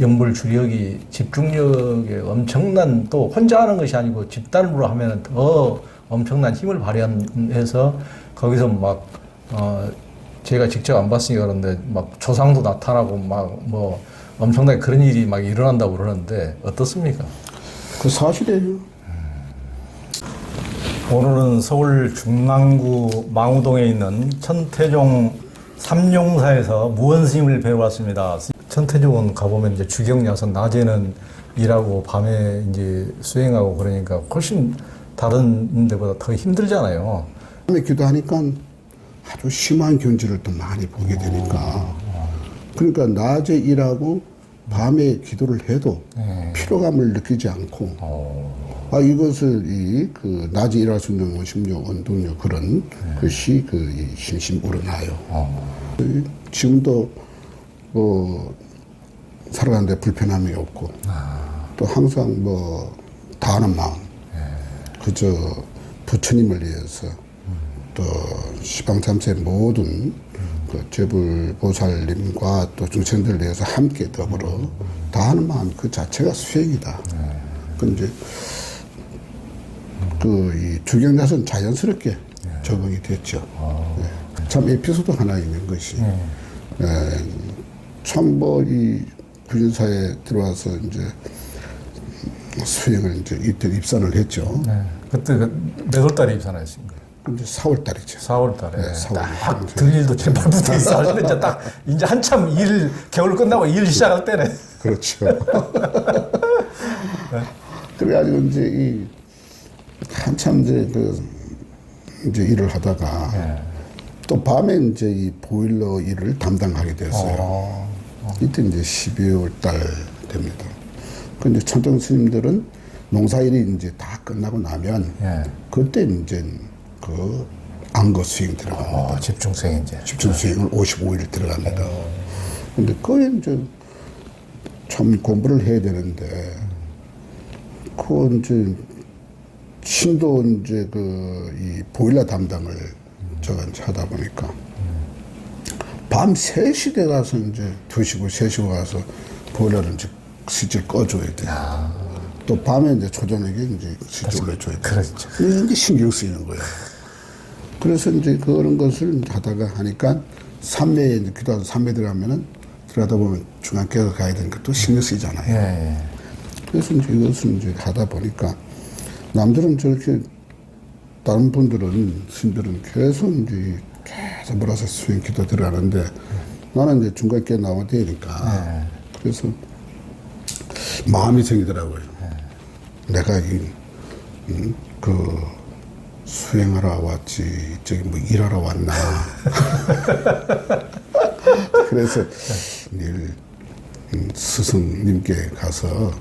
영불 주력이 집중력에 엄청난, 또 혼자 하는 것이 아니고 집단으로 하면 더 엄청난 힘을 발휘해서 거기서 막 제가 직접 안 봤으니까 그런데 막 조상도 나타나고 막 뭐 엄청나게 그런 일이 막 일어난다고 그러는데 어떻습니까? 그 사실이에요. 오늘은 서울 중랑구 망우동에 있는 천태종 삼용사에서 무언스님을 뵈러 왔습니다. 천태종은 가보면 이제 주경야선, 낮에는 일하고 밤에 이제 수행하고 그러니까 훨씬 다른 데보다 더 힘들잖아요. 밤에 기도하니까 아주 심한 견지를 또 많이 보게 되니까. 그러니까 낮에 일하고 밤에 기도를 해도 피로감을 느끼지 않고 이것을 그 낮에 일할 수 있는 원심력, 운동력 그런 것이 이 심심 우러나요. 지금도 뭐 살아가는데 불편함이 없고 또 항상 뭐 다하는 마음 그저 부처님을 위해서 또 시방참새 모든 그 제불보살님과 또 중생들을 위해서 함께 더불어 다하는 마음 그 자체가 수행이다. 그 이제 이 주경자선 자연스럽게 적응이 됐죠. 참 에피소드 하나 있는 것이 참 뭐 이 불륜사에 들어와서 이제 수행을 이제 이때 입산을 했죠. 그때 몇 월 달에 입산하셨습니까? 이제 4월 달이죠. 4월 달에. 네, 4월 딱 들일도 제발 붙어 있어. 하시는 이제 딱 이제 한참 겨울 끝나고 일 시작할 때네. 그렇죠. 그래가지고 이제 한참 이제 일을 하다가 또 밤에 이제 이 보일러 일을 담당하게 됐어요. 이때 이제 12월 달 됩니다. 근데 천정 스님들은 농사일이 이제 다 끝나고 나면 그때 이제 그 안거 수행 들어갑니다. 집중 수행 이제. 집중 수행을 55일 들어갑니다. 근데 그에 이제 참 공부를 해야 되는데 그 이제 신도 이제 이 보일러 담당을 제가 이제 하다 보니까 밤 3시 돼 가서 이제 2시고 3시고 가서 보일러를 이제 스위치를 꺼줘야 돼. 또 밤에 이제 초저녁에 이제 스위치 올려줘야 돼. 그렇죠. 이게 신경 쓰이는 거예요. 그래서 이제 그런 것을 하다가 하니까 삼매에 이제 기도하다 삼매 들어가다 보면 중간 깨서 가야 되니까 또 신경 쓰이잖아요. 그래서 이제 이것을 이제 하다 보니까 남들은 저렇게 다른 분들은 스님들은 계속 몰아서 수행 기도 들어가는데 나는 이제 중간 깨 나와야 되니까 그래서 마음이 생기더라고요. 내가 수행하러 왔지 저기 뭐 일하러 왔나. 그래서 내일 스승님께 가서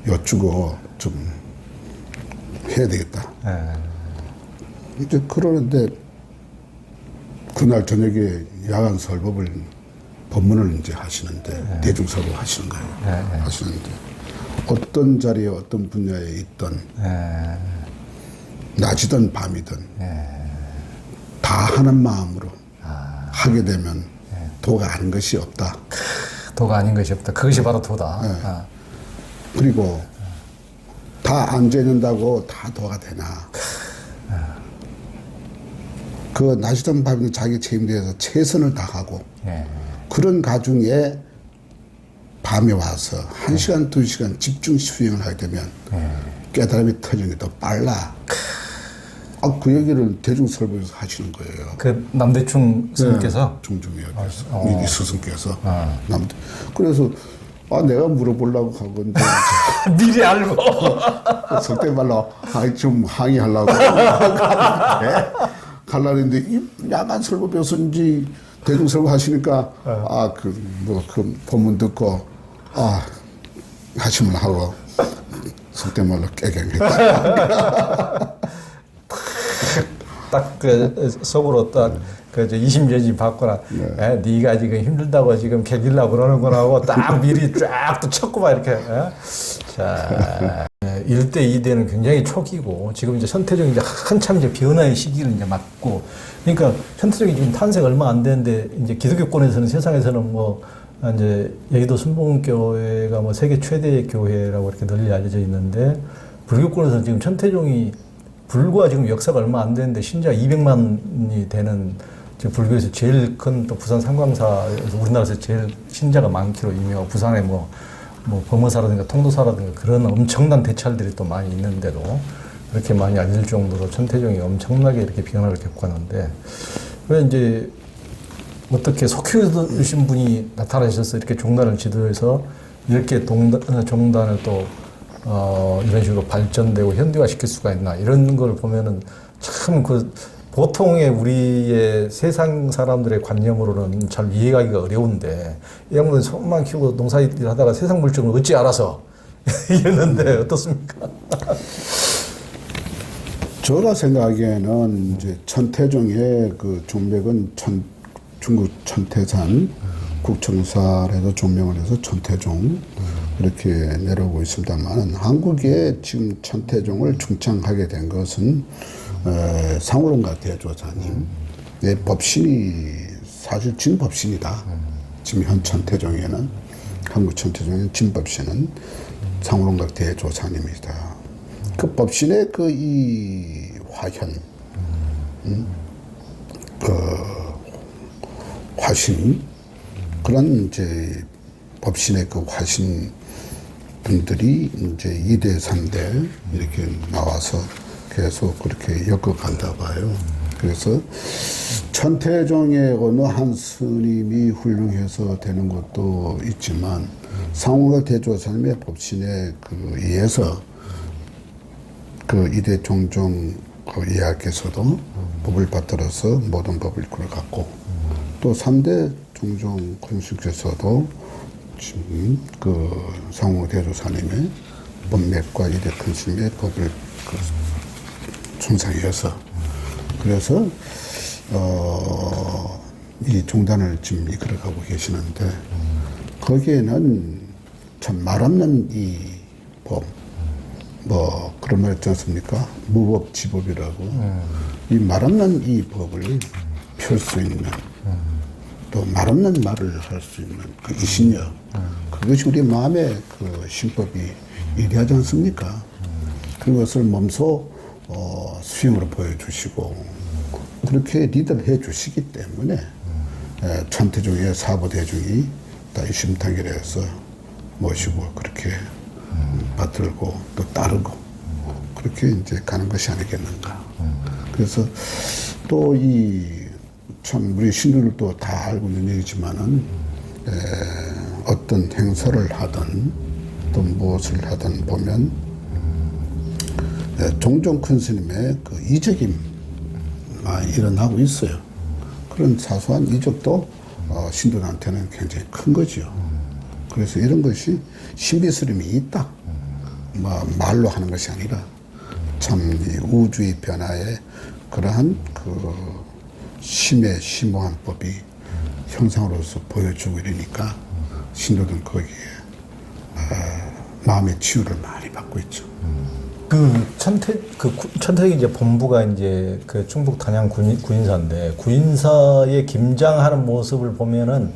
여쭈고 좀 해야 되겠다. 이제 그러는데 그날 저녁에 야간 설법을 법문을 이제 하시는데 대중설법 하시는 거예요. 하시는데 어떤 자리에 어떤 분야에 있던 낮이든 밤이든 다 하는 마음으로 하게 되면 도가 아닌 것이 없다. 도가 아닌 것이 없다. 그것이 바로 도다. 그리고 다 안 죄는다고 다 도가 되나. 그 낮이든 밤이든 자기 책임대에서 최선을 다하고 그런 가중에 밤에 와서 1시간, 2시간 집중 수행을 하게 되면 깨달음이 터지는 게 더 빨라. 그 얘기를 대중설법에서 하시는 거예요. 그 남대충 스님께서? 중중이어서 미리 스승께서. 그래서 내가 물어보려고 하고 이제 미리 알고 속된 말로 좀 항의하려고 가려고 했는데 이 야간 설법에서인지 대중설법 하시니까 그 법문 듣고 하심을 하고 속된 말로 깨갱했다. 딱 속으로 딱 이심전심 받거나 네가 지금 힘들다고 지금 개길라고 그러는구나 하고 딱 미리 쫙 또 쳤구만 이렇게. 자, 1대, 2대는 굉장히 초기고 지금 이제 천태종이 이제 한참 이제 변화의 시기를 이제 맞고 그러니까 천태종이 지금 탄생 얼마 안 됐는데 이제 기독교권에서는 세상에서는 뭐 이제 여의도 순복음교회가 뭐 세계 최대의 교회라고 이렇게 널리 알려져 있는데 불교권에서는 지금 천태종이 불과 지금 역사가 얼마 안 되는데 신자 200만이 되는 지금 불교에서 제일 큰 또 부산 상광사에서 우리나라에서 제일 신자가 많기로 유명하고 부산에 뭐 범어사라든가 통도사라든가 그런 엄청난 대찰들이 또 많이 있는데도 그렇게 많이 알려질 정도로 천태종이 엄청나게 이렇게 비난을 겪었는데 왜 이제 어떻게 속히우신 분이 나타나셔서 이렇게 종단을 지도해서 이렇게 종단을 또 이런 식으로 발전되고 현대화시킬 수가 있나 이런 걸 보면은 참 그 보통의 우리의 세상 사람들의 관념으로는 잘 이해하기가 어려운데 이 양반은 소만 키우고 농사일 하다가 세상 물정을 어찌 알아서 이랬는데 어떻습니까? 제가 생각하기에는 이제 천태종의 그 종맥은 중국 천태산 국청사에서 종명을 해서 천태종 이렇게 내려오고 있습니다만 한국에 지금 천태종을 중창하게 된 것은 상우론가 대조사님의 법신이 사실 진법신이다. 지금 현 천태종에는 한국 천태종의 진법신은 상우론가 대조사님이다. 그 법신의 그 이 화현, 화신 그런 이제 법신의 그 화신 분들이 이제 2대, 3대 이렇게 나와서 계속 그렇게 엮어간다 봐요. 그래서 천태종의 어느 한 스님이 훌륭해서 되는 것도 있지만 상우가 대조사님의 법신에 그 의해서 그 2대 종종 그 예하께서도 법을 받들어서 모든 법을 이끌어갔고 또 3대 종종 권수께서도 지금 그 상우 대조사님의 법맥과 2대 큰 스님의 법을 충성해서 그래서 이 종단을 지금 이끌어가고 계시는데 거기에는 참 말없는 이 법, 뭐 그런 말 있지 않습니까? 무법지법이라고 이 말없는 이 법을 펼 수 있는 또 말없는 말을 할 수 있는 그 이신력 그것이 우리 마음의 그 신법이 이리하지 않습니까? 그것을 몸소 수행으로 보여주시고 그렇게 리드를 해주시기 때문에 천태종의 사부대중이 다 이심탄결해서 모시고 그렇게 받들고 또 따르고 그렇게 이제 가는 것이 아니겠는가. 그래서 또 참 우리 신들도 다 알고 있는 얘기지만은 어떤 행사를 하든 또 무엇을 하든 보면 종종 큰 스님의 그 이적이 많이 일어나고 있어요. 그런 사소한 이적도 신들한테는 굉장히 큰 거죠. 그래서 이런 것이 신비스름이 있다. 뭐 말로 하는 것이 아니라 참 이 우주의 변화에 그러한 그 심의 심오한 법이 형상으로서 보여주고 이러니까 신도들은 거기에 마음의 치유를 많이 받고 있죠. 천태기 이제 본부가 이제 그 충북 단양 구인사인데 구인사에 김장하는 모습을 보면은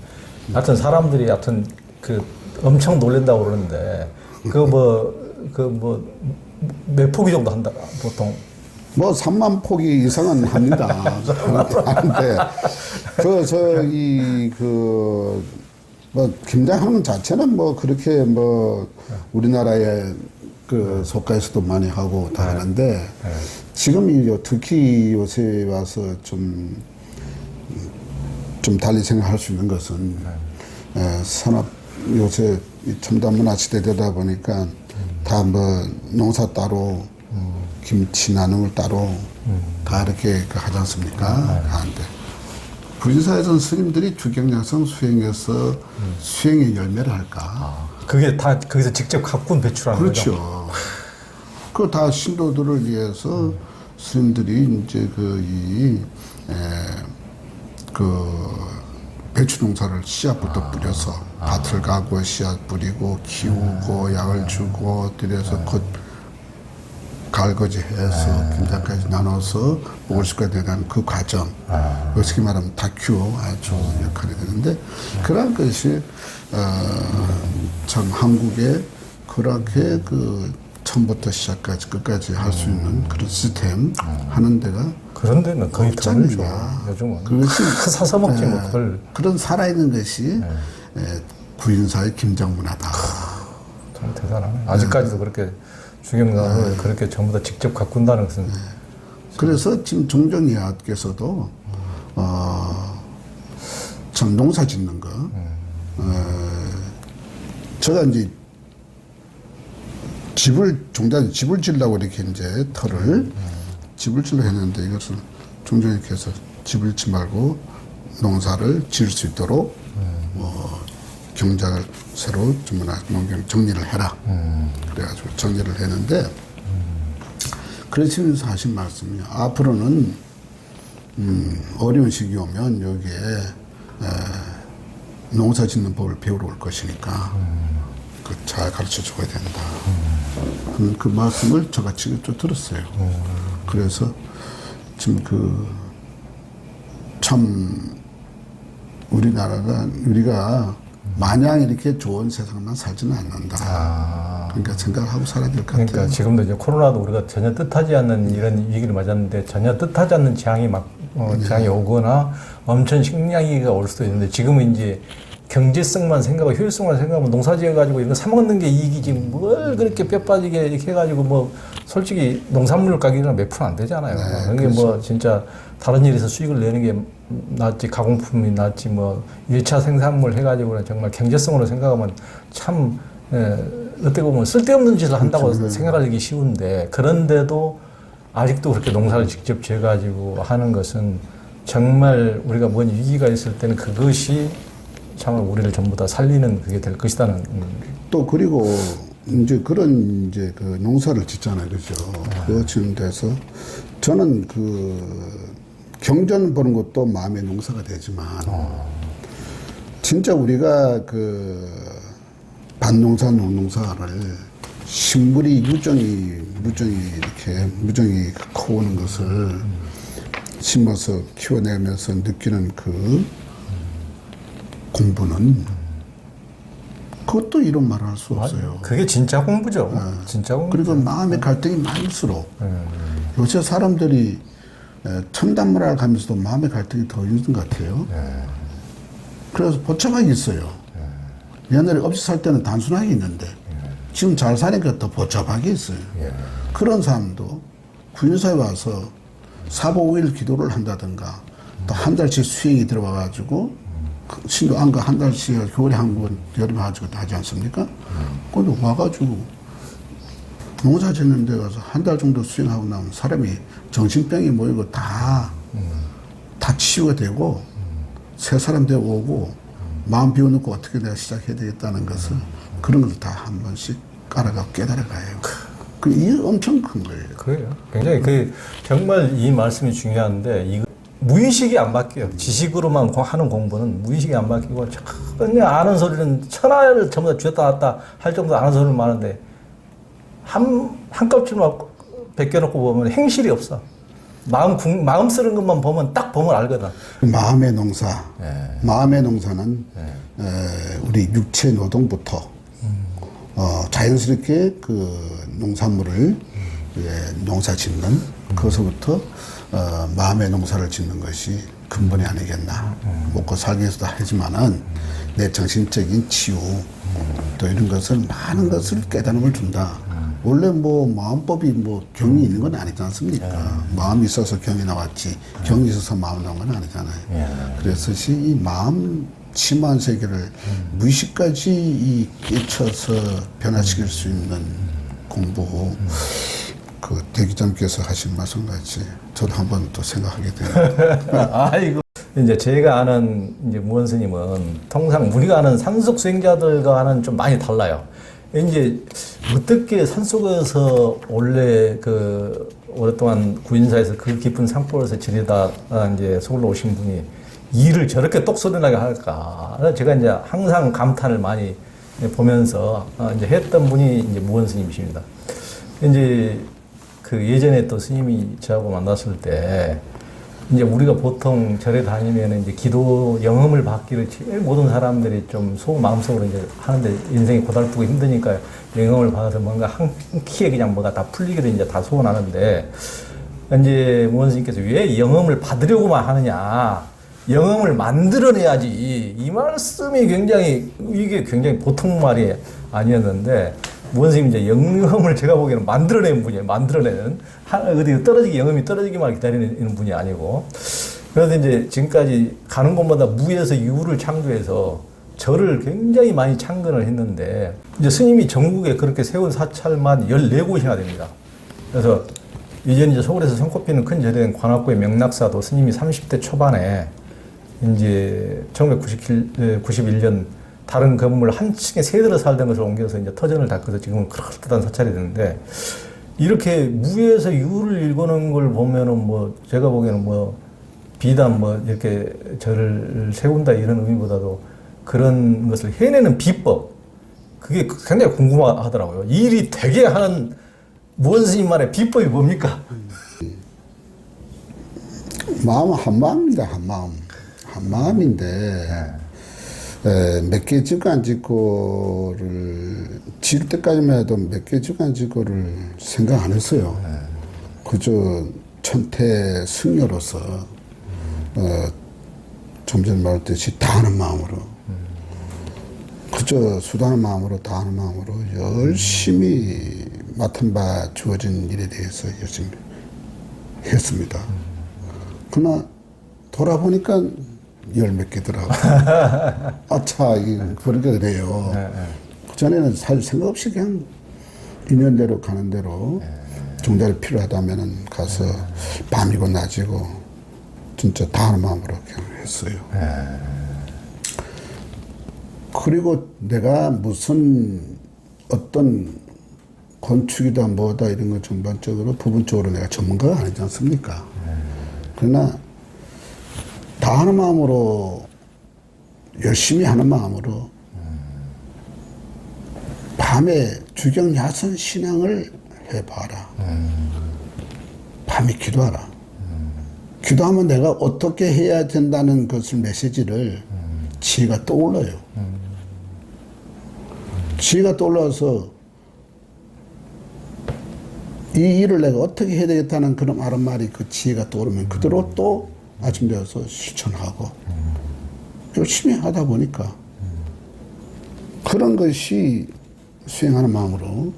하여튼 사람들이 하여튼 그 엄청 놀란다고 그러는데 몇 포기 정도 한다 보통. 뭐 3만 포기 이상은 합니다. 하는데 뭐 김장하는 자체는 뭐 그렇게 뭐 우리나라의 그 속가에서도 많이 하고 다 하는데 지금 특히 요새 와서 좀 달리 생각할 수 있는 것은 산업 요새 첨단 문화 시대 되다 보니까 다 뭐 농사 따로 김치 나눔을 따로 다 이렇게 하지 않습니까? 하는데 부인사에서는 스님들이 주경약성 수행해서 수행의 열매를 할까? 그게 다 거기서 직접 가꾼 배출하는 거죠? 그렇죠. 그 다 신도들을 위해서 스님들이 이제 배추 농사를 씨앗부터 뿌려서 밭을 가고 씨앗 뿌리고 키우고 약을 주고 들여서 곧 갈거지해서 김장까지 나눠서 먹을 수가 되는 그 과정, 어떻게 말하면 다큐 아주 역할이 되는데 그런 것이 참 한국에 그렇게 그 처음부터 시작까지 끝까지 할 수 있는 그런 시스템 하는 데가 그런 데는 거의 드물죠. 요즘은 그것이 사서 먹지 뭐 그걸. 그런 살아있는 것이 구인사의 김장 문화다. 참 대단하네. 아직까지도 그렇게 주경단을 그렇게 전부 다 직접 가꾼다는 것은. 그래서 지금 종정이하께서도 참 농사 짓는 거. 제가 이제 종자는 집을 지으려고 이렇게 이제 집을 지으려고 했는데 이것을 종정이께서 집을 짓지 말고 농사를 지을 수 있도록 경작을 새로 농경 정리를 해라. 그래가지고 정리를 했는데 그러시면서 하신 말씀이 앞으로는 어려운 시기 오면 여기에 농사 짓는 법을 배우러 올 것이니까 잘 가르쳐 줘야 된다. 그 말씀을 제가 직접 들었어요. 그래서 지금 참 우리가 마냥 이렇게 좋은 세상만 살지는 않는다. 그러니까 생각을 하고 살아야 될 것 같아요. 그러니까 지금도 이제 코로나도 우리가 전혀 뜻하지 않는 이런 위기를 맞았는데 전혀 뜻하지 않는 재앙이 재앙이 오거나 엄청 식량위기가 올 수도 있는데 지금은 이제 경제성만 생각하고 효율성만 생각하면 농사 지어가지고 이런 거 사먹는 게 이익이지 뭘 그렇게 뼈 빠지게 이렇게 해가지고 뭐 솔직히 농산물 가격이랑 몇 프로 안 되잖아요. 그게 그렇죠. 뭐 진짜 다른 일에서 수익을 내는 게 낫지 가공품이 낫지 뭐 1차 생산물 해가지고는 정말 경제성으로 생각하면 참 어떻게 보면 쓸데없는 짓을 한다고 생각하기 쉬운데 그런데도 아직도 그렇게 농사를 직접 지어가지고 하는 것은 정말 우리가 뭔 위기가 있을 때는 그것이 정말 우리를 전부 다 살리는 그게 될 것이다는. 또 그리고 이제 그런 이제 그 농사를 짓잖아요, 그죠? 그거 지는 데서 저는 경전 보는 것도 마음의 농사가 되지만 진짜 우리가 반농사, 농농사를 식물이 무정이 커오는 것을 심어서 키워내면서 느끼는 그 공부는 그것도 이런 말을 할 수 없어요. 그게 진짜 공부죠. 진짜 공부. 그리고 마음의 갈등이 많을수록 요새 사람들이 첨단문화를 가면서도 마음의 갈등이 더 있는 것 같아요. 그래서 복잡하게 있어요. 옛날에 없이 살 때는 단순하게 있는데 지금 잘 사니까 더 복잡하게 있어요. 그런 사람도 구인사에 와서 4박 5일 기도를 한다든가 또 한 달씩 수행이 들어와가지고 신도 안가 한 달씩 겨울에 한 번, 여름에 하지고 하지 않습니까? 근데 와가지고 농사 짓는 데 가서 한 달 정도 수행하고 나면 사람이 정신병이 모이고 다 치유가 되고 새 사람 되고 오고 마음 비워놓고 어떻게 내가 시작해야 되겠다는 것을 그런 것을 다 한 번씩 깔아가고 깨달아가요. 이게 엄청 큰 거예요. 그래요. 굉장히 정말 이 말씀이 중요한데 이거 무의식이 안 바뀌어요. 지식으로만 하는 공부는 무의식이 안 바뀌고 전혀 아는 소리는 천하를 전부 다 쥐었다 놨다 할 정도 아는 소리는 많은데 한 껍질만 벗겨놓고 보면 행실이 없어. 마음 쓰는 것만 보면 딱 보면 알거든. 마음의 농사. 마음의 농사는 우리 육체 노동부터 자연스럽게 농산물을 농사 짓는 그것부터 마음의 농사를 짓는 것이 근본이 아니겠나. 먹고 살기 위해서도 하지만은 내 정신적인 치유 또 이런 것을 많은 것을 깨달음을 준다. 원래 마음법이 경이 있는 건 아니지 않습니까? 마음이 있어서 경이 나왔지 경이 있어서 마음 나온 건 아니잖아요. 그래서 이 마음 심한 세계를 무의식까지 깨쳐서 변화시킬 수 있는 공부 대기장께서 하신 말씀같이 저도 한번 또 생각하게 돼요. 아이고. 이제 제가 아는 이제 무원 스님은 통상 우리가 아는 산속 수행자들과는 좀 많이 달라요. 이제 어떻게 산속에서 원래 오랫동안 구인사에서 그 깊은 산골에서 지내다 이제 서울로 오신 분이 일을 저렇게 똑소리나게 할까? 제가 이제 항상 감탄을 많이 보면서 이제 했던 분이 이제 무원 스님이십니다. 이제 그 예전에 또 스님이 저하고 만났을 때 이제 우리가 보통 절에 다니면 이제 기도 영험을 받기를 제일 모든 사람들이 좀 마음속으로 이제 하는데 인생이 고달프고 힘드니까 영험을 받아서 뭔가 한 키에 그냥 뭐가 다 풀리기를 이제 다 소원하는데 이제 무원 스님께서 왜 영험을 받으려고만 하느냐. 영험을 만들어내야지. 이 말씀이 이게 굉장히 보통 말이 아니었는데, 무원스님 이제 영험을 제가 보기에는 만들어내는 분이에요. 만들어내는. 어디 영험이 떨어지기만 기다리는 분이 아니고. 그래서 이제 지금까지 가는 곳마다 무에서 유를 창조해서 절을 굉장히 많이 창건을 했는데, 이제 스님이 전국에 그렇게 세운 사찰만 14곳이나 됩니다. 그래서 이전 이제 서울에서 손꼽히는 큰 절인 관악구의 명락사도 스님이 30대 초반에 이제 1991년 다른 건물 한 층에 세 들어 살던 것을 옮겨서 이제 터전을 닦아서 지금은 그럴듯한 사찰이 됐는데 이렇게 무에서 유를 일궈놓은 걸 보면은 뭐 제가 보기에는 뭐 비단 뭐 이렇게 절을 세운다 이런 의미보다도 그런 것을 해내는 비법 그게 굉장히 궁금하더라고요. 이 일이 되게 하는 무원 스님만의 비법이 뭡니까? 마음은 한 마음입니다. 한 마음. 한 마음인데 몇 개 짓고 안 짓고를 지을 때까지만 해도 몇 개 짓고 안 짓고를 생각 안 했어요. 그저 천태 승려로서 좀 전에 말했듯이 다 하는 마음으로 그저 수다하는 마음으로 다 하는 마음으로 열심히 맡은 바 주어진 일에 대해서 열심히 했습니다. 그러나 돌아보니까 열 몇 개더라고. 아차, 그렇게 그래요. 그전에는 사실 생각 없이 그냥 있는 대로 가는 대로 종자를 필요하다면 가서 밤이고 낮이고 진짜 다 하는 마음으로 그냥 했어요. 그리고 내가 무슨 어떤 건축이다 뭐다 이런 거 전반적으로 부분적으로 내가 전문가가 아니지 않습니까? 그러나 다 하는 마음으로 열심히 하는 마음으로 밤에 주경야선 신앙을 해봐라. 밤에 기도하라. 기도하면 내가 어떻게 해야 된다는 것을 메시지를 지혜가 떠올라요. 지혜가 떠올라서 이 일을 내가 어떻게 해야 되겠다는 그런 말이 그 지혜가 떠오르면 그대로 또 아침 되어서 실천하고 열심히 하다 보니까 그런 것이 수행하는 마음으로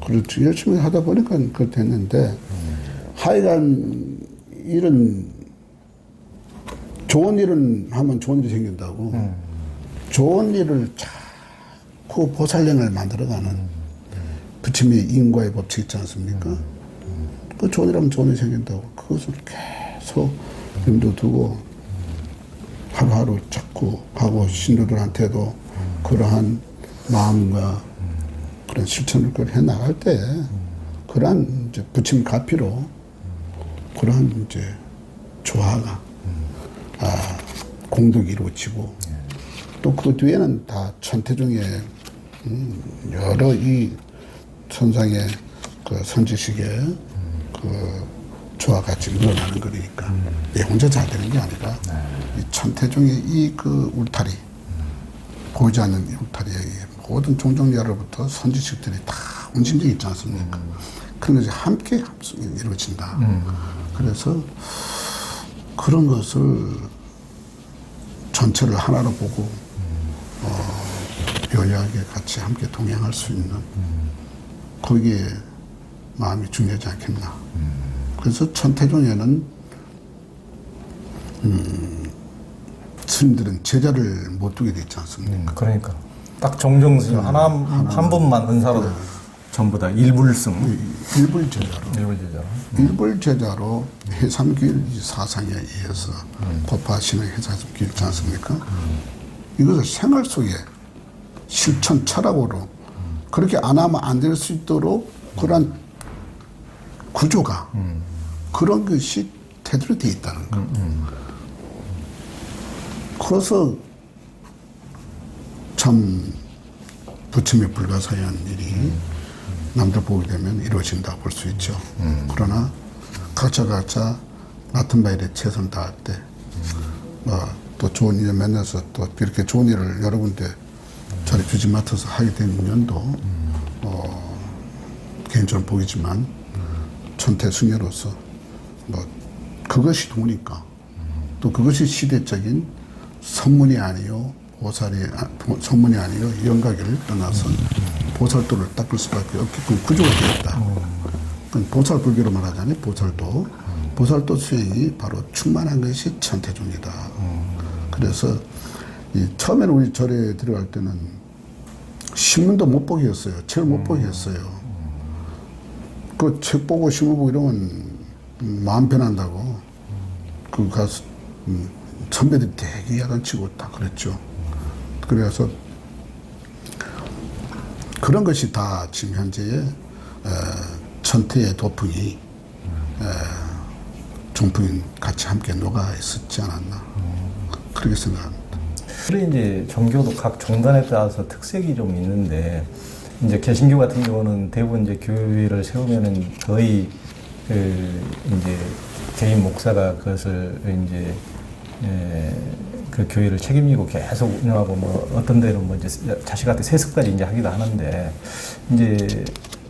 그렇죠. 열심히 하다 보니까 그렇게 됐는데 하여간 일은 좋은 일은 하면 좋은 일이 생긴다고 좋은 일을 자꾸 보살령을 만들어가는 부처님의 인과의 법칙 있지 않습니까? 그 좋은 일 하면 좋은 일이 생긴다고 그것을 계속 염두 두고 하루하루 자꾸 하고 신도들한테도 그러한 마음과 그런 실천을 해 나갈 때 그러한 이제 부처님 가피로 그러한 이제 조화가 공덕이 이루어지고 또 그 뒤에는 다 천태중에 여러 이 천상의 그 선지식의 그 조화같이 늘어나는 거니까 내 혼자 잘 되는 게 아니라 이 천태중의 이 그 울타리 보이지 않는 이 울타리에 모든 종종야로부터 선지식들이 다 운신적이 있지 않습니까? 그런 것이 함께 이루어진다. 그래서 그런 것을 전체를 하나로 보고 요리하게 같이 함께 동행할 수 있는 거기에 마음이 중요하지 않겠나. 그래서 천태종에는 스님들은 제자를 못 두게 돼 있지 않습니까? 그러니까 딱 정정스님 한 분만 은사로 전부 다 일불승 일불제자로 일불제자로 해삼길 사상에 의해서 법화신의 해삼길 있지 않습니까? 이것을 생활 속에 실천 철학으로 그렇게 안 하면 안 될 수 있도록 그러한 구조가 그런 것이 대대로 되어 있다는 거. 그래서 참 부처님의 불가사의한 일이 남들 보게 되면 이루어진다고 볼 수 있죠. 그러나 각자 맡은 바에 대해 최선을 다할 때, 또 좋은 일을 만나서 또 이렇게 좋은 일을 여러분들 자리 주지 맡아서 하게 된 인연도 개인적으로 보이지만 천태승려로서 그것이 도니까 또 그것이 시대적인 선문이 아니요 선문이 아니요 영가기를 떠나서 보살도를 닦을 수밖에 없게끔 구조가 되었다. 보살불교로 말하자면 보살도 수행이 바로 충만한 것이 천태종이다. 그래서 처음에는 우리 절에 들어갈 때는 신문도 못 보게 했어요. 책을 못 보게 했어요. 그 책 보고 신문 보고 이러면 마음 변한다고. 그 가서 선배들이 되게 야단치고 다 그랬죠. 그래서 그런 것이 다 지금 현재의 천태의 도풍이 종풍이 같이 함께 녹아 있었지 않았나 그렇게 생각합니다. 그래 이제 종교도 각 종단에 따라서 특색이 좀 있는데 이제 개신교 같은 경우는 대부분 이제 교회를 세우면은 거의 이제 개인 목사가 그것을 이제 그 교회를 책임지고 계속 운영하고 뭐 어떤 데는 뭐 이제 자식한테 세습까지 이제 하기도 하는데 이제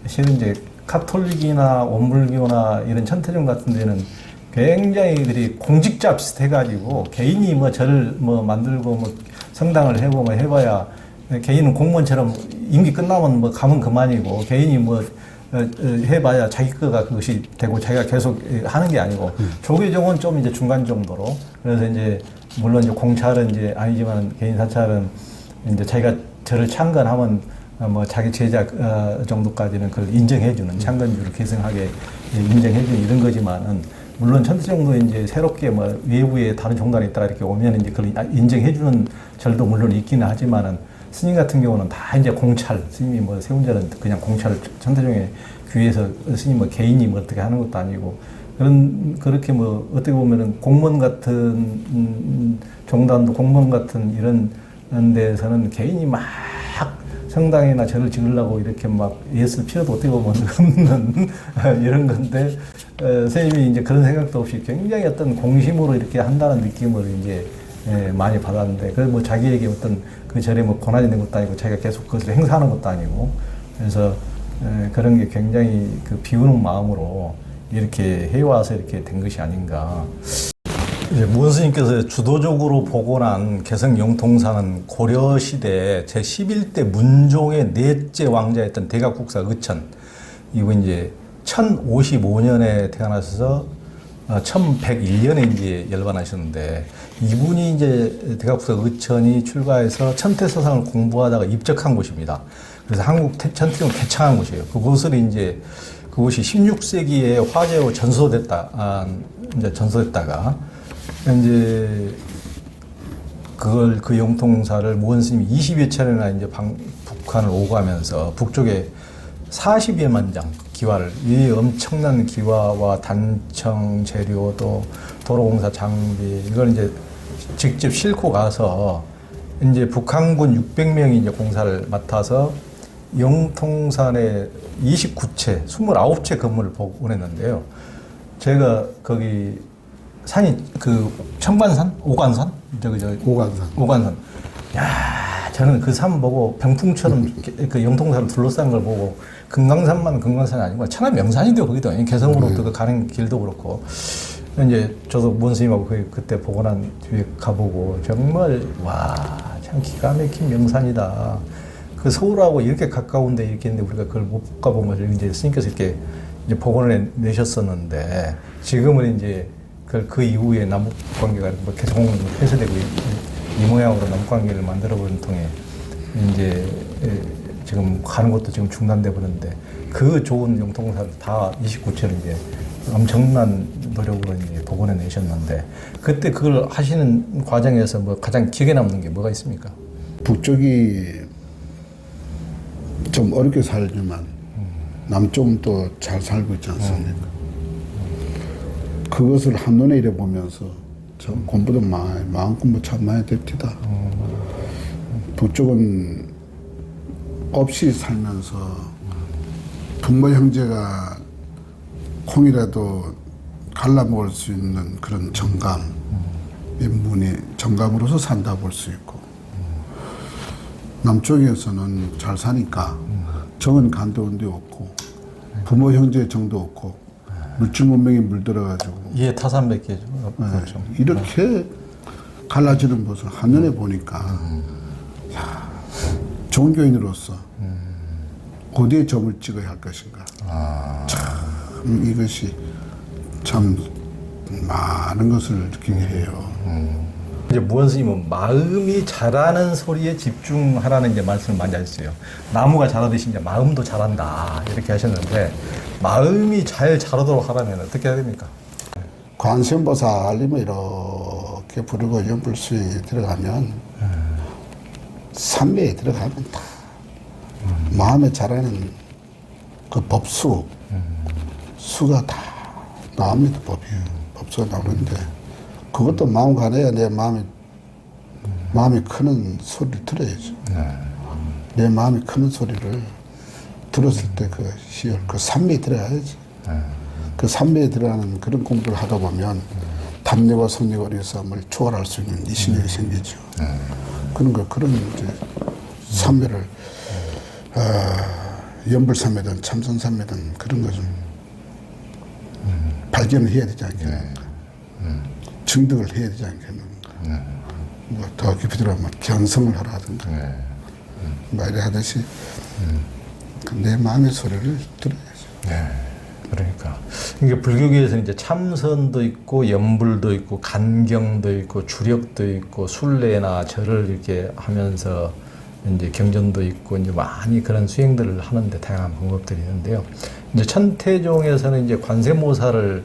실은 이제 카톨릭이나 원불교나 이런 천태종 같은 데는 굉장히 그들이 공직자 비슷해가지고 개인이 뭐 절을 뭐 만들고 뭐 성당을 해보고 뭐 해봐야 개인은 공무원처럼 임기 끝나면 뭐 가면 그만이고 개인이 뭐 해봐야 자기 거가 그것이 되고 자기가 계속 하는 게 아니고 조계종은 좀 이제 중간 정도로 그래서 이제 물론 이제 공찰은 이제 아니지만 개인 사찰은 이제 자기가 절을 창건하면 뭐 자기 제자 정도까지는 그걸 인정해주는 창건주를 계승하게 인정해주는 이런 거지만은 물론 천태종도 이제 새롭게 뭐 외부에 다른 종단에 있다가 이렇게 오면 이제 그걸 인정해주는 절도 물론 있기는 하지만은 스님 같은 경우는 다 이제 공찰, 스님이 뭐 세운 절은 그냥 공찰, 천태종의 귀에서 스님 뭐 개인이 뭐 어떻게 하는 것도 아니고 그렇게 뭐 어떻게 보면은 공무원 같은 종단도 공무원 같은 이런 데에서는 개인이 막 성당이나 절을 지으려고 이렇게 막 애쓸 필요도 어떻게 보면 없는 이런 건데, 선생님이 이제 그런 생각도 없이 굉장히 어떤 공심으로 이렇게 한다는 느낌을 이제 많이 받았는데, 그래서 뭐 자기에게 어떤 그 절에 뭐 고난이 된 것도 아니고 자기가 계속 그것을 행사하는 것도 아니고, 그래서 그런 게 굉장히 그 비우는 마음으로 이렇게 해와서 이렇게 된 것이 아닌가. 이제 무원스님께서 주도적으로 복원한 개성 영통사는 고려시대 제11대 문종의 넷째 왕자였던 대각국사 의천. 이분 이제 1055년에 태어나셔서 1101년에 이제 열반하셨는데, 이분이 이제 대각국사 의천이 출가해서 천태서상을 공부하다가 입적한 곳입니다. 그래서 한국 천태종을 개창한 곳이에요. 그곳이 16세기에 화재로 전소됐다가 이제 그 영통사를 무원스님이 20여 차례나 이제 북한을 오가면서 북쪽에 40여만 장 기와를, 이 엄청난 기와와 단청 재료 또 도로공사 장비 이걸 이제 직접 싣고 가서 이제 북한군 600명이 이제 공사를 맡아서 영통산에 29채, 29채 건물을 복원했는데요. 제가 거기 산이 그 청관산? 오관산? 오관산. 야, 저는 그 산 보고 병풍처럼 그 영통산을 둘러싼 걸 보고 금강산만 금강산이 아니고 천하 명산인데요, 거기도. 개성으로부터 그 가는 길도 그렇고. 이제 저도 문스님하고 그때 복원한 뒤에 가보고 정말 와, 참 기가 막힌 명산이다. 그 서울하고 이렇게 가까운데 이렇게 있는데 우리가 그걸 못 가본 거죠. 이제 스님께서 이렇게 이제 복원을 내셨었는데, 지금은 이제 그 이후에 남북 관계가 뭐 계속 폐쇄되고 이 모양으로 남북 관계를 만들어버린 통에 이제 지금 가는 것도 지금 중단돼 버렸는데, 그 좋은 영통사를 다 29채를 이제 엄청난 노력으로 이제 복원해 내셨는데, 그때 그걸 하시는 과정에서 뭐 가장 기억에 남는 게 뭐가 있습니까? 북쪽이 좀 어렵게 살지만 남쪽은 또 잘 살고 있지 않습니까? 그것을 한눈에 이래 보면서 저 공부도 마음 공부 참 많이 됩니다. 북쪽은 없이 살면서 부모 형제가 콩이라도 갈라 먹을 수 있는 그런 정감, 인문이 정감으로서 산다 볼 수 있고, 남쪽에서는 잘 사니까 정은 간도운데 없고, 부모 형제 정도 없고, 물질 문명이 물들어가지고 이해 타산맥계죠. 그렇죠. 이렇게 갈라지는 모습을 한눈에 보니까 야, 종교인으로서 어디에 점을 찍어야 할 것인가. 참 이것이 참 많은 것을 느끼게 해요. 이제 무원 스님은 마음이 자라는 소리에 집중하라는 이제 말씀을 많이 하셨어요. 나무가 자라듯이 이제 마음도 자란다 이렇게 하셨는데 마음이 잘 자라도록 하려면 어떻게 해야 됩니까? 관세음보살님을 이렇게 부르고 연불수에 들어가면 삼매에 들어가면 다 마음에 자라는 그 법수 수가 다 나옵니다. 법수가 나오는데 그것도 마음 가내야 내 마음이 크는 소리를 들어야죠. 내 마음이 크는 소리를 들었을 때 그 시열, 그 삼매에 들어가야지. 그 삼매에 들어가는 그런 공부를 하다 보면 담력과 성력과 어리석음을 초월할 수 있는 이 실력이 생기죠. 그런 이제 삼매를 연불삼매든 참선삼매든 그런 거 좀 발견을 해야 되지 않겠는가. 증득을 해야 되지 않겠는가. 뭐 더 깊이 들어가면 견성을 하라든가. 말이 하듯이 내 마음의 소리를 들어야죠. 네. 그러니까 이게 불교계에서는 이제 참선도 있고 연불도 있고 간경도 있고 주력도 있고 순례나 절을 이렇게 하면서 이제 경전도 있고 이제 많이 그런 수행들을 하는데 다양한 방법들이 있는데요. 이제 천태종에서는 이제 관세모사를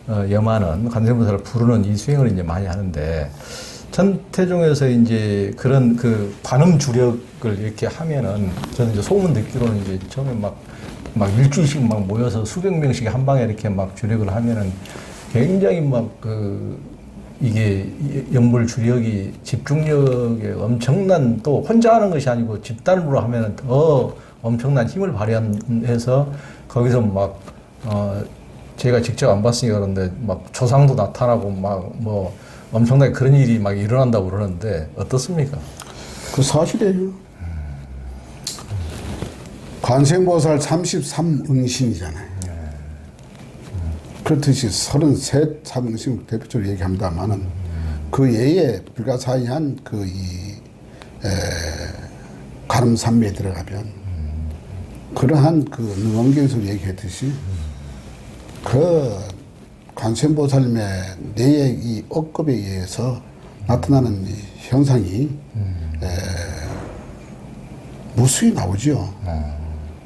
염하는 관세모사를 부르는 이 수행을 이제 많이 하는데 천태종에서 이제 그런 그 관음 주력을 이렇게 하면은 저는 이제 소문 듣기로는 이제 처음에 막 일주일씩 막 모여서 수백 명씩 한 방에 이렇게 막 주력을 하면은 굉장히 막 이게 연불 주력이 집중력에 엄청난 또 혼자 하는 것이 아니고 집단으로 하면은 더 엄청난 힘을 발휘해서 거기서 막 제가 직접 안 봤으니까 그런데 막 조상도 나타나고 막 뭐 엄청나게 그런 일이 막 일어난다고 그러는데 어떻습니까? 그 사실이에요. 관세음보살 33응신이잖아요. 그렇듯이 33 삼응신 대표적으로 얘기합니다만은 그 예에 불가사의한 가름산매에 들어가면 그러한 그 능엄경에서 얘기했듯이 그 관세음보살님의 뇌의 이 억급에 의해서 나타나는 이 현상이 무수히 나오죠.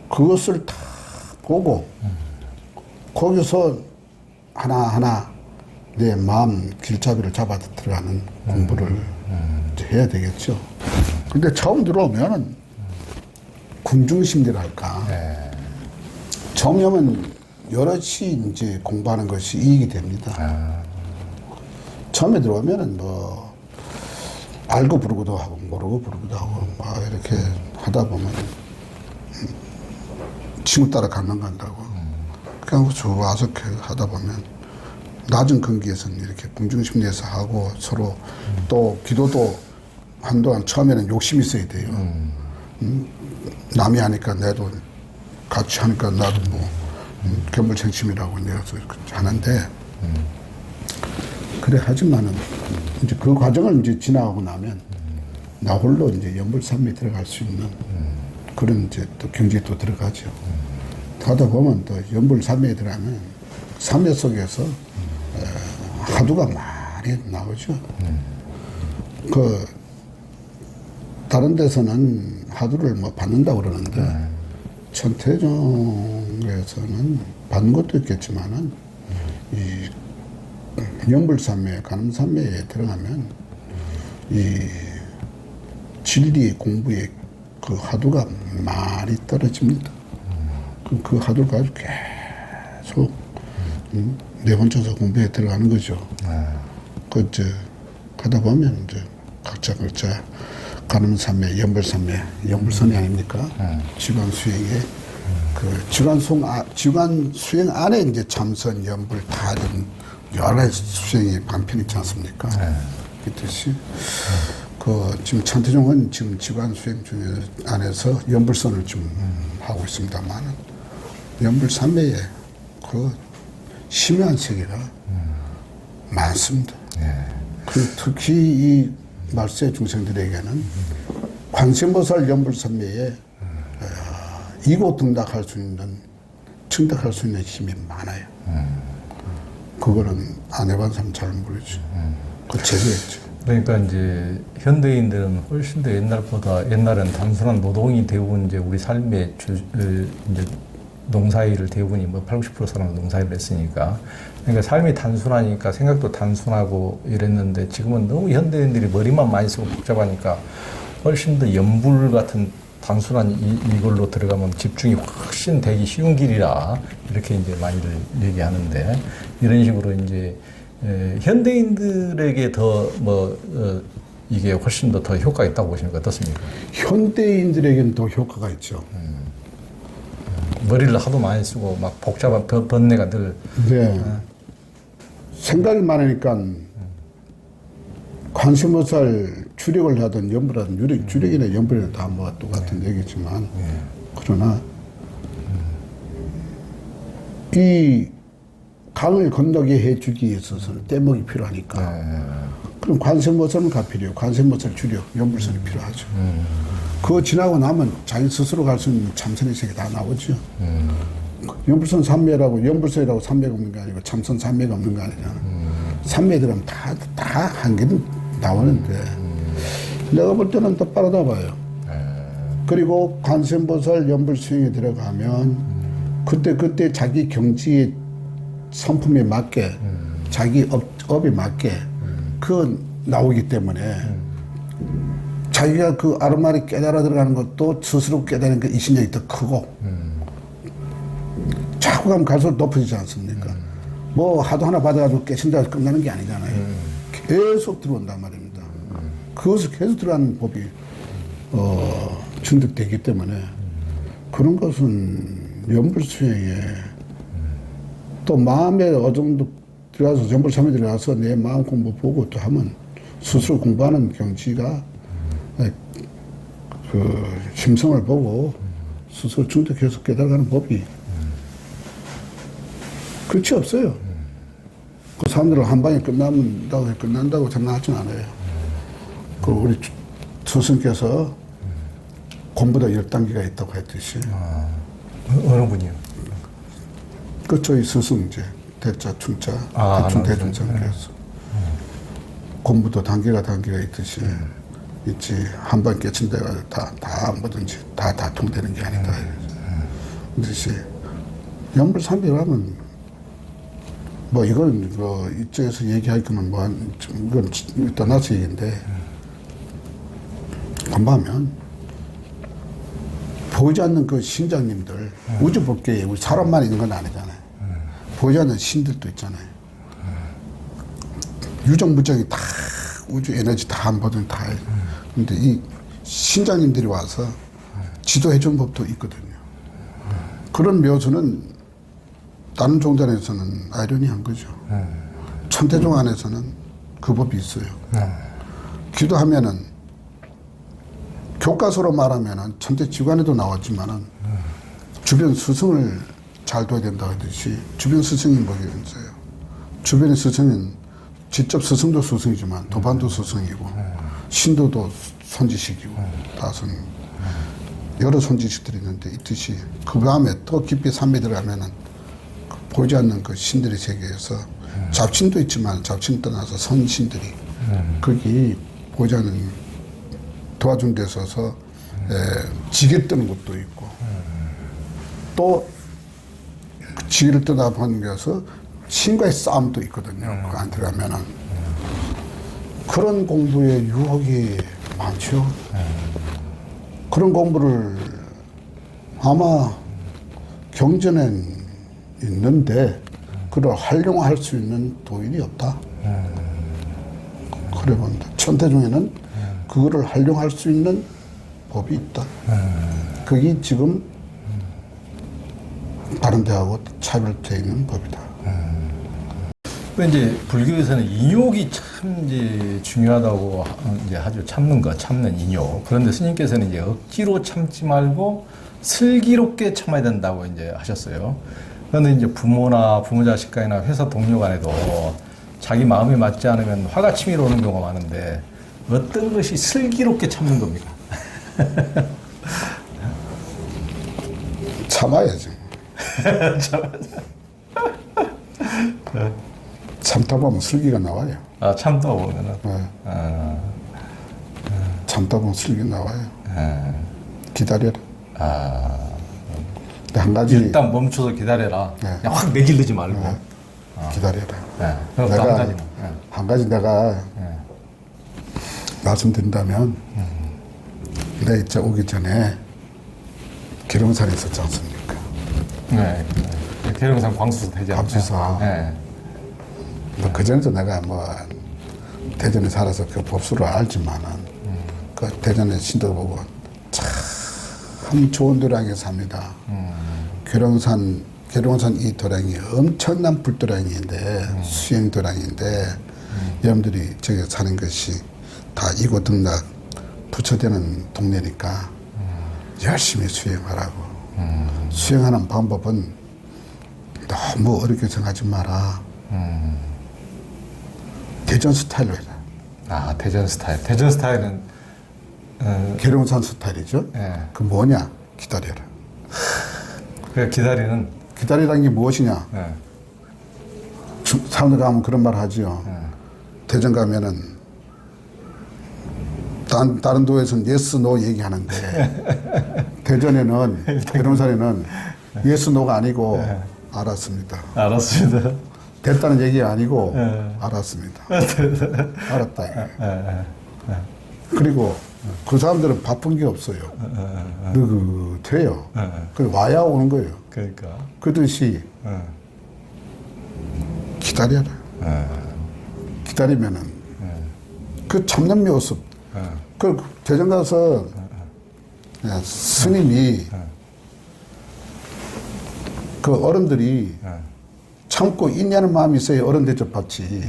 그것을 다 보고 거기서 하나하나 내 마음 길잡이를 잡아 들어가는 공부를 이제 해야 되겠죠. 근데 처음 들어오면은 군중심리랄까. 처음에 오면 여럿이 이제 공부하는 것이 이익이 됩니다. 처음에 들어오면은 뭐 알고 부르기도 하고 모르고 부르기도 하고 막 이렇게 하다 보면 친구 따라 강남 간다고 그냥 좋아서 하다 보면 낮은 근기에서는 이렇게 궁중심리에서 하고 서로 또 기도도 한동안 처음에는 욕심이 있어야 돼요. 남이 하니까 나도 같이 하니까 나도 뭐 견불생심이라고 내가 하는데 그래 하지만은 이제 그 과정을 이제 지나가고 나면 나 홀로 이제 연불삼매에 들어갈 수 있는 그런 이제 또 경지에 또 들어가죠. 하다 보면 또 연불삼매에 들어가면 삼매 속에서 화두가 많이 나오죠. 그 다른 데서는 화두를 뭐 받는다고 그러는데 천태종에서는 받는 것도 있겠지만은 이 연불삼매, 간음삼매에 들어가면 이 진리 공부의 그 화두가 많이 떨어집니다. 그 화두를 가지고 계속 내 혼자서 공부에 들어가는 거죠. 그 이제 가다 보면 이제 각자 간음삼매, 연불삼매, 연불선이 아닙니까? 지방 수행에 주간 수행 안에 이제 참선, 연불, 타전 여러 가지 수행이 반편 있지 않습니까? 그렇듯이 지금 천태종은 지금 주간 수행 중에 안에서 연불선을 좀 하고 있습니다만 연불 3매에 심오한 세계가 많습니다. 특히 이 말세 중생들에게는 관세음보살 연불 3매에 이고 등락할 수 있는, 증득할 수 있는 힘이 많아요. 그거는 안 해본 사람 잘 모르죠. 그 제도였죠. 그러니까 이제 현대인들은 훨씬 더 옛날엔 단순한 노동이 대부분 이제 우리 삶의 이제 농사일을 대부분이 80% 사람은 농사일을 했으니까 그러니까 삶이 단순하니까 생각도 단순하고 이랬는데 지금은 너무 현대인들이 머리만 많이 쓰고 복잡하니까 훨씬 더 연불 같은 단순한 이걸로 들어가면 집중이 훨씬 되기 쉬운 길이라 이렇게 이제 많이들 얘기하는데 이런 식으로 이제 현대인들에게 이게 훨씬 더 효과가 있다고 보시니까 어떻습니까? 현대인들에게는 더 효과가 있죠. 머리를 하도 많이 쓰고 막 복잡한 번뇌가 늘. 네. 생각이 많으니까 관세음보살 주력을 하든 연불하든 주력이나 연불이나 다 뭐 똑같은 얘기지만 그러나 이 강을 건너게 해주기 위해서는 떼목이 필요하니까 그럼 관세음보살은 가필이에요. 관세음보살 주력 연불선이 필요하죠. 그거 지나고 나면 자기 스스로 갈 수 있는 참선의 세계 다 나오죠. 연불선 삼매라고 연불선이라고 삼매가 없는 게 아니고 참선 삼매가 없는 거 아니잖아. 삼매 들어가면 다 한개는 나오는데 내가 볼 때는 더 빠르다 봐요. 그리고 관세음보살 연불 수행에 들어가면 그때 자기 경지의 성품에 맞게 자기 업에 맞게 그 나오기 때문에 자기가 그 아르마리 깨달아 들어가는 것도 스스로 깨달은 그 이신력이 더 크고 자꾸 가면 갈수록 높아지지 않습니까? 뭐 하도 하나 받아가지고 깨친다고 끝나는 게 아니잖아요. 계속 들어온단 말입니다. 그것을 계속 들어가는 법이 중득되기 때문에 그런 것은 연불 수행에 또 마음에 어느 정도 들어가서 연불 참에 들어가서 내 마음 공부 보고 또 하면 스스로 공부하는 경지가 그 심성을 보고 스스로 중득해서 깨달아가는 법이 그렇지 없어요. 그 사람들은 한 방에 끝난다고 장난하진 않아요. 그 우리 스승께서 공부도 10단계가 있다고 했듯이. 어느 분이요? 그 저희 스승 이제 대자, 충자, 대충 대중장께서 공부도 단계가 있듯이 있지 한 번 깨친 데가 다 뭐든지 다 통되는 게 아니다. 그듯이 연불 삼비라면 뭐 이건 이쪽에서 얘기할 거는 이건 떠나서 얘기인데 공부하면 보이지 않는 그 신장님들 우주 법계에 우리 사람만 있는 건 아니잖아요. 보이지 않는 신들도 있잖아요. 유정무정이 다 우주 에너지 다 안 보든 다 해요. 근데 이 신장님들이 와서 지도해 준 법도 있거든요. 그런 묘수는 다른 종단에서는 아이러니한 거죠. 천태종 안에서는 그 법이 있어요. 기도하면은 교과서로 말하면은 천태지관에도 나왔지만은 주변 스승을 잘 둬야 된다 하듯이 주변 스승이 뭐겠어요? 주변의 스승은 직접 스승도 스승이지만 도반도 스승이고 신도도 손지식이고 다 선. 여러 손지식들이 있는데 있듯이 그 다음에 더 깊이 산에 들어가면은 보이지 않는 그 신들의 세계에서 잡신도 있지만 잡신 떠나서 선신들이 거기 보이지 않는 도와준 데 있어서 지게 뜨는 것도 있고 또 지게를 뜨다 보는 데서 신과의 싸움도 있거든요. 그 안 들어가면은 그런 공부에 유혹이 많죠. 그런 공부를 아마 경전엔 있는데 그걸 활용할 수 있는 도인이 없다. 그래 본다. 천태종에는 그거를 활용할 수 있는 법이 있다. 그게 지금 다른 데하고 차별되어 있는 법이다. 이제 불교에서는 인욕이 참 이제 중요하다고 이제 하죠. 참는 거, 참는 인욕. 그런데 스님께서는 이제 억지로 참지 말고 슬기롭게 참아야 된다고 이제 하셨어요. 그런데 이제 부모나 부모 자식 간이나 회사 동료 간에도 자기 마음에 맞지 않으면 화가 치밀어 오는 경우가 많은데 어떤 것이 슬기롭게 참는 겁니까? 참아야죠. 참다 보면 슬기가 나와요. 아, 참다 보면은. 네. 아, 참다 보면 슬기 나와요. 아, 기다려라. 아. 근데 한 가지 일단 멈춰서 기다려라. 네. 그냥 확 내질르지 말고. 네. 기다려라. 네. 그럼 또 한 가지는. 네. 한 가지 내가 말씀드린다면 내가 이제 오기 전에 계룡산에 있었지 않습니까? 네. 계룡산 광수사 대전. 광수사. 네. 뭐 그전에도 내가 뭐 대전에 살아서 그 법수를 알지만은 그 대전에 신도 보고 참 좋은 도량에 삽니다. 계룡산 이 도량이 엄청난 불도량인데 수행 도량인데 여러분들이 저기 사는 것이 다 이고등락 부처되는 동네니까 열심히 수행하라고. 수행하는 방법은 너무 어렵게 생각하지 마라. 대전 스타일로 해라. 아, 대전 스타일. 대전 스타일은 계룡산 스타일이죠. 예. 그 뭐냐? 기다려라. 그 기다리는. 기다리라는 게 무엇이냐? 예. 사람들 가면 그런 말 하지요. 대전 가면은 다른 도에서는 예스 노 얘기하는데 대전에는 계룡산에는 예스 노가 아니고 알았습니다. 알았습니다. 됐다는 얘기가 아니고 예. 알았습니다. 알았다. 이거예요. 그리고 그 사람들은 바쁜 게 없어요. 느긋해요. 그 와야 오는 거예요. 그러니까. 그듯이 기다려라. 기다리면은 그 참는 모습. 그 대전 가서 스님이 그 어른들이 참고 인내하는 마음이 있어야 어른 대접받지.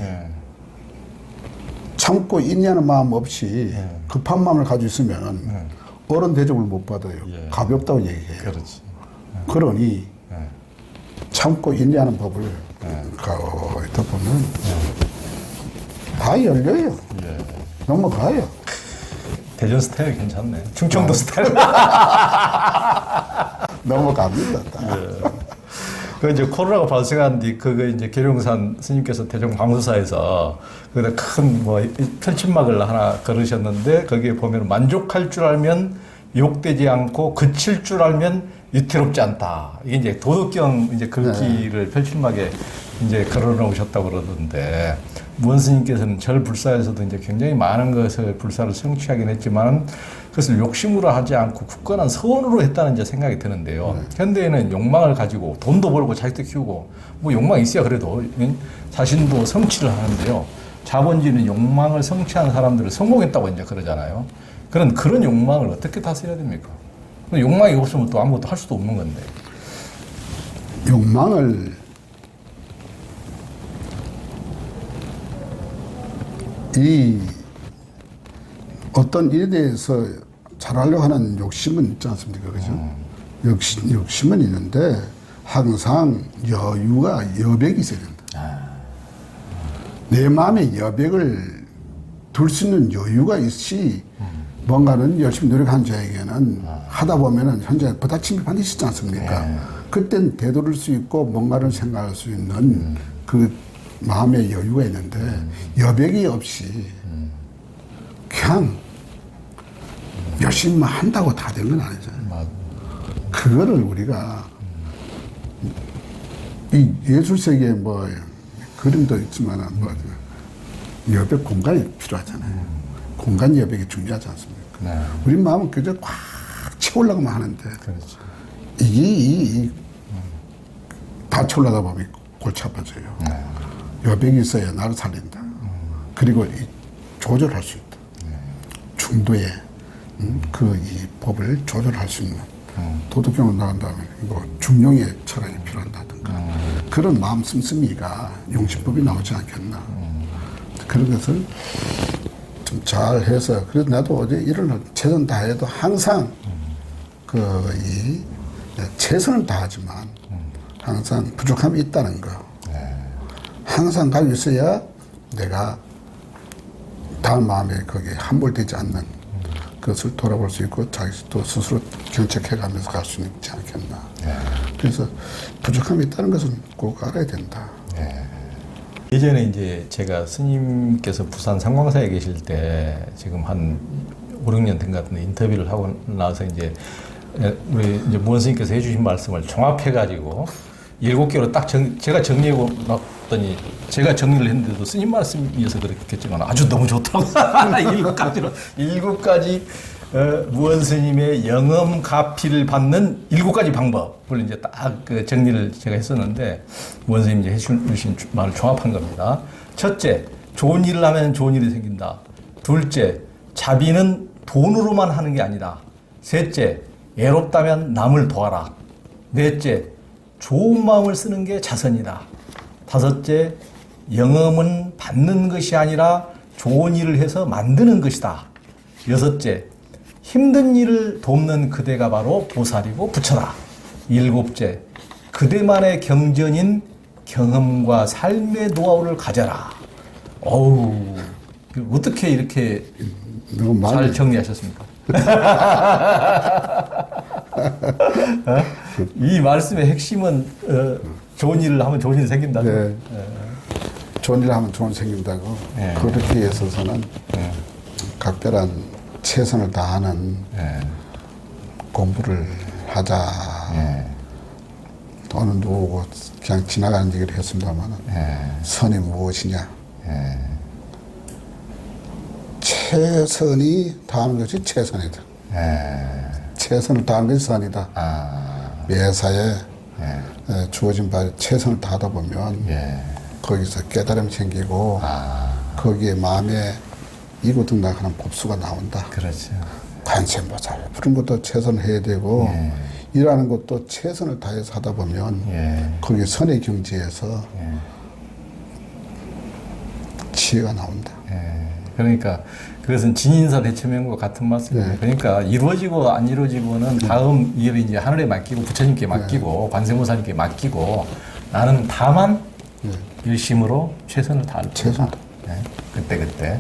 참고 인내하는 마음 없이 급한 마음을 가지고 있으면 어른 대접을 못 받아요. 예. 가볍다고 얘기해요. 그렇지. 그러니 참고 인내하는 법을 가다 보면 다 열려요. 예. 넘어가요. 대전 스타일 괜찮네. 충청도 스타일. 넘어갑니다. 다. 그 이제 코로나가 발생한 뒤 그거 이제 계룡산 스님께서 대전 광수사에서 거기다 큰 뭐 편집막을 하나 걸으셨는데 거기에 보면 만족할 줄 알면 욕되지 않고 그칠 줄 알면 위태롭지 않다. 이게 이제 도덕경 이제 글귀를 편집막에 이제 걸어놓으셨다고 그러던데 무원 스님께서는 절 불사에서도 이제 굉장히 많은 것을 불사를 성취하긴 했지만 그것을 욕심으로 하지 않고 굳건한 서원으로 했다는 이제 생각이 드는데요. 현대에는 욕망을 가지고 돈도 벌고 자식도 키우고 뭐 욕망이 있어야 그래도 자신도 성취를 하는데요. 자본주의는 욕망을 성취한 사람들을 성공했다고 이제 그러잖아요. 그런 욕망을 어떻게 다스려야 됩니까? 욕망이 없으면 또 아무것도 할 수도 없는 건데. 욕망을 이 어떤 일에 대해서 잘하려고 하는 욕심은 있지 않습니까? 그죠? 욕심은 있는데 항상 여백이 있어야 된다. 내 마음에 여백을 둘 수 있는 여유가 있지 뭔가는 열심히 노력한 자에게는 하다 보면은 현재 부닥침이 반드시 있지 않습니까? 그땐 되돌릴 수 있고 뭔가를 생각할 수 있는 그 마음의 여유가 있는데 여백이 없이 그냥 열심히만 한다고 다 된 건 아니잖아요. 그거를 우리가 이 예술 세계에 뭐 그림도 있지만 뭐 여백 공간이 필요하잖아요. 공간 여백이 중요하지 않습니까? 네. 우리 마음은 그저 꽉 채우려고만 하는데 그렇죠. 이게 다 채우려다 보면 골치 아파져요. 여백이 있어야 나를 살린다. 그리고 조절할 수 있다. 중도에 그 이 법을 조절할 수 있는 도덕경으로 나간 다음에 이거 중용의 철학입니다. 그런 마음 씀씀이가 용신법이 나오지 않겠나. 그런 것을 좀 잘 해서, 그래도 나도 어제 일을 최선 다해도 항상 최선을 다하지만 항상 부족함이 있다는 거. 항상 가지고 있어야 내가 다음 마음에 거기에 함몰되지 않는 그것을 돌아볼 수 있고 자기 또 스스로 경책해가면서 갈 수 있지 않겠나. 그래서 부족함이 있다는 것은 꼭 알아야 된다. 예전에 이제 제가 스님께서 부산 상광사에 계실 때 지금 한 5, 6년 된 것 같은데 인터뷰를 하고 나서 이제 우리 이제 무원 스님께서 해주신 말씀을 종합해가지고 7개로 딱 제가 정리하고 놨더니 제가 정리를 했는데도 스님 말씀이어서 그렇겠지만 아주 너무 좋더라고요. 7가지로 7가지 무원 스님의 영엄 가피를 받는 7가지 방법을 이제 딱 그 정리를 제가 했었는데 무원 스님이 해주신 말을 종합한 겁니다. 첫째, 좋은 일을 하면 좋은 일이 생긴다. 둘째, 자비는 돈으로만 하는 게 아니다. 셋째, 애롭다면 남을 도와라. 넷째, 좋은 마음을 쓰는 게 자선이다. 다섯째, 영험은 받는 것이 아니라 좋은 일을 해서 만드는 것이다. 여섯째, 힘든 일을 돕는 그대가 바로 보살이고 부처다. 일곱째, 그대만의 경전인 경험과 삶의 노하우를 가져라. 어우, 어떻게 이렇게 잘 정리하셨습니까? 이 말씀의 핵심은 좋은 일을 하면 좋은 일이 생긴다고. 네. 좋은 일을 하면 좋은 일이 생긴다고. 네. 그렇게 있어서는 각별한 최선을 다하는 공부를 하자. 어느 누구고 그냥 지나가는 얘기를 했습니다만 선이 무엇이냐. 최선이 다하는 것이 최선이다. 최선을 다하는 것이 선이다. 매사에 주어진 바에 최선을 다하다 보면 거기서 깨달음이 생기고 거기에 마음에 이고등락하는 법수가 나온다. 그렇죠. 관세음보살 그런 것도 최선을 해야 되고 일하는 것도 최선을 다해서 하다 보면 거기에 선의 경지에서 지혜가 나온다. 그러니까 그것은 진인사 대처명과 같은 말씀이에요. 그러니까 이루어지고 안 이루어지고는 다음 일을 이제 하늘에 맡기고 부처님께 맡기고 관세음보살님께 맡기고 나는 다만 열심으로 최선을 다할 최선. 뿐이다. 그때